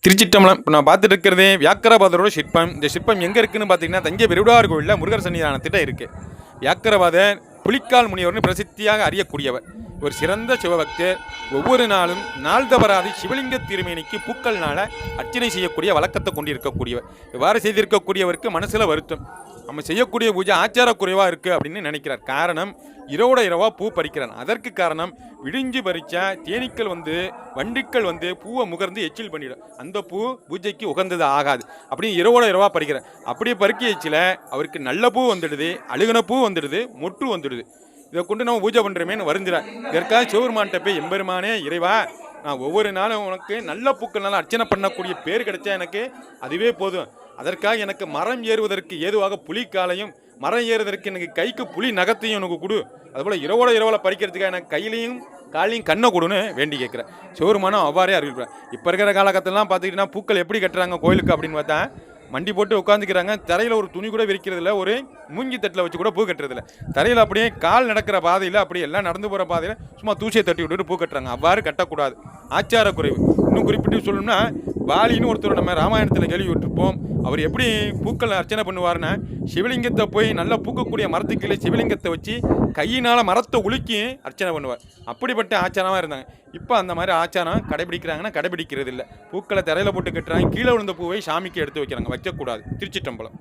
திருச்சிட்டம்பலம் இப்போ நான் பார்த்துட்டு இருக்கிறதே வியாக்கரபாதரோட சிற்பம். இந்த சிற்பம் எங்கே இருக்குன்னு பார்த்தீங்கன்னா தஞ்சை பெருவுடையார் கோவிலில் முருகர் சன்னிதானத்திட்ட இருக்குது. வியாக்கரபாதர் புலிக்கால் முனிவர்னு பிரசித்தியாக அறியக்கூடியவர். ஒரு சிறந்த சிவபக்தர். ஒவ்வொரு நாளும் நாள் தவறாது சிவலிங்க திருமேனிக்கு பூக்கள்னால அர்ச்சனை செய்யக்கூடிய வழக்கத்தை கொண்டிருக்கக்கூடியவர். இவ்வாறு செய்திருக்கக்கூடியவருக்கு மனசில் வருத்தம், நம்ம செய்யக்கூடிய பூஜை ஆச்சார குறைவாக இருக்குது அப்படின்னு நினைக்கிறார். காரணம், இரவோட இரவாக பூ பறிக்கிறார். அதற்கு காரணம், விடிஞ்சு பறித்தா தேனீக்கள் வண்டிக்கள் பூவை முகர்ந்து எச்சில் பண்ணிடும். அந்த பூ பூஜைக்கு உகந்தது ஆகாது அப்படின்னு இரவோட இரவாக பறிக்கிறார். அப்படியே பறிக்க எச்சில் அவருக்கு நல்ல பூ வந்துடுது, அழுகின பூ வந்துடுது, மொட்டு வந்துடுது. இதை கொண்டு நம்ம பூஜை பண்ணுறமேன்னு வருந்துறார். இதற்காக சிவபெருமான்கிட்ட போய், எம்பெருமானே இறைவா, நான் ஒவ்வொரு நாளும் உனக்கு நல்ல பூக்கள்னால அர்ச்சனை பண்ணக்கூடிய பேர் கிடைச்சா எனக்கு அதுவே போதும். அதற்காக எனக்கு மரம் ஏறுவதற்கு ஏதுவாக புலிக்காலையும், மரம் ஏறுவதற்கு எனக்கு கைக்கு புலி நகத்தையும் எனக்கு கொடு. அதுபோல் இரவோட பறிக்கிறதுக்காக எனக்கு கையிலையும் காலையும் கண்ணை கொடுன்னு வேண்டி கேட்குறேன். சிவபெருமானும் அவ்வாறே அறிவிப்பார். இப்போ இருக்கிற காலகட்டத்திலாம் பார்த்துக்கிட்டிங்கன்னா பூக்கள் எப்படி கட்டுறாங்க கோயிலுக்கு அப்படின்னு பார்த்தா, மண்டி போட்டு உட்காந்துக்கிறாங்க. தரையில் ஒரு துணி கூட விரிக்கிறதில்ல, ஒரு மூங்கி தட்டில் வச்சு கூட பூ கட்டுறதில்ல. தரையில் அப்படியே கால் நடக்கிற பாதையில், அப்படியே எல்லாம் நடந்து போகிற பாதையில் சும்மா தூசியை தட்டி விட்டுட்டு பூ கட்டுறாங்க. அவ்வாறு கட்டக்கூடாது, ஆச்சார குறைவு. இன்னும் குறிப்பிட்டு சொல்லணும்னா, வாலின்னு ஒருத்தர் நம்ம ராமாயணத்தில் கேள்விப்பட்டிருப்போம். அவர் எப்படி பூக்களை அர்ச்சனை பண்ணுவார்னா, சிவலிங்கத்தை போய் நல்லா பூக்கக்கூடிய மரத்துக்கீழே சிவலிங்கத்தை வச்சு கையினால் மரத்தை உலுக்கி அர்ச்சனை பண்ணுவார். அப்படிப்பட்ட ஆச்சாரமாக இருந்தாங்க. இப்போ அந்த மாதிரி ஆச்சாரம் கடைபிடிக்கிறாங்கன்னா கடைபிடிக்கிறது இல்லை. பூக்களை தரையில் போட்டு கட்டுறாங்க, கீழே விழுந்த பூவை சாமிக்கு எடுத்து வைக்கிறாங்க. வைக்கக்கூடாது. திருச்சிட்டம்பலம்.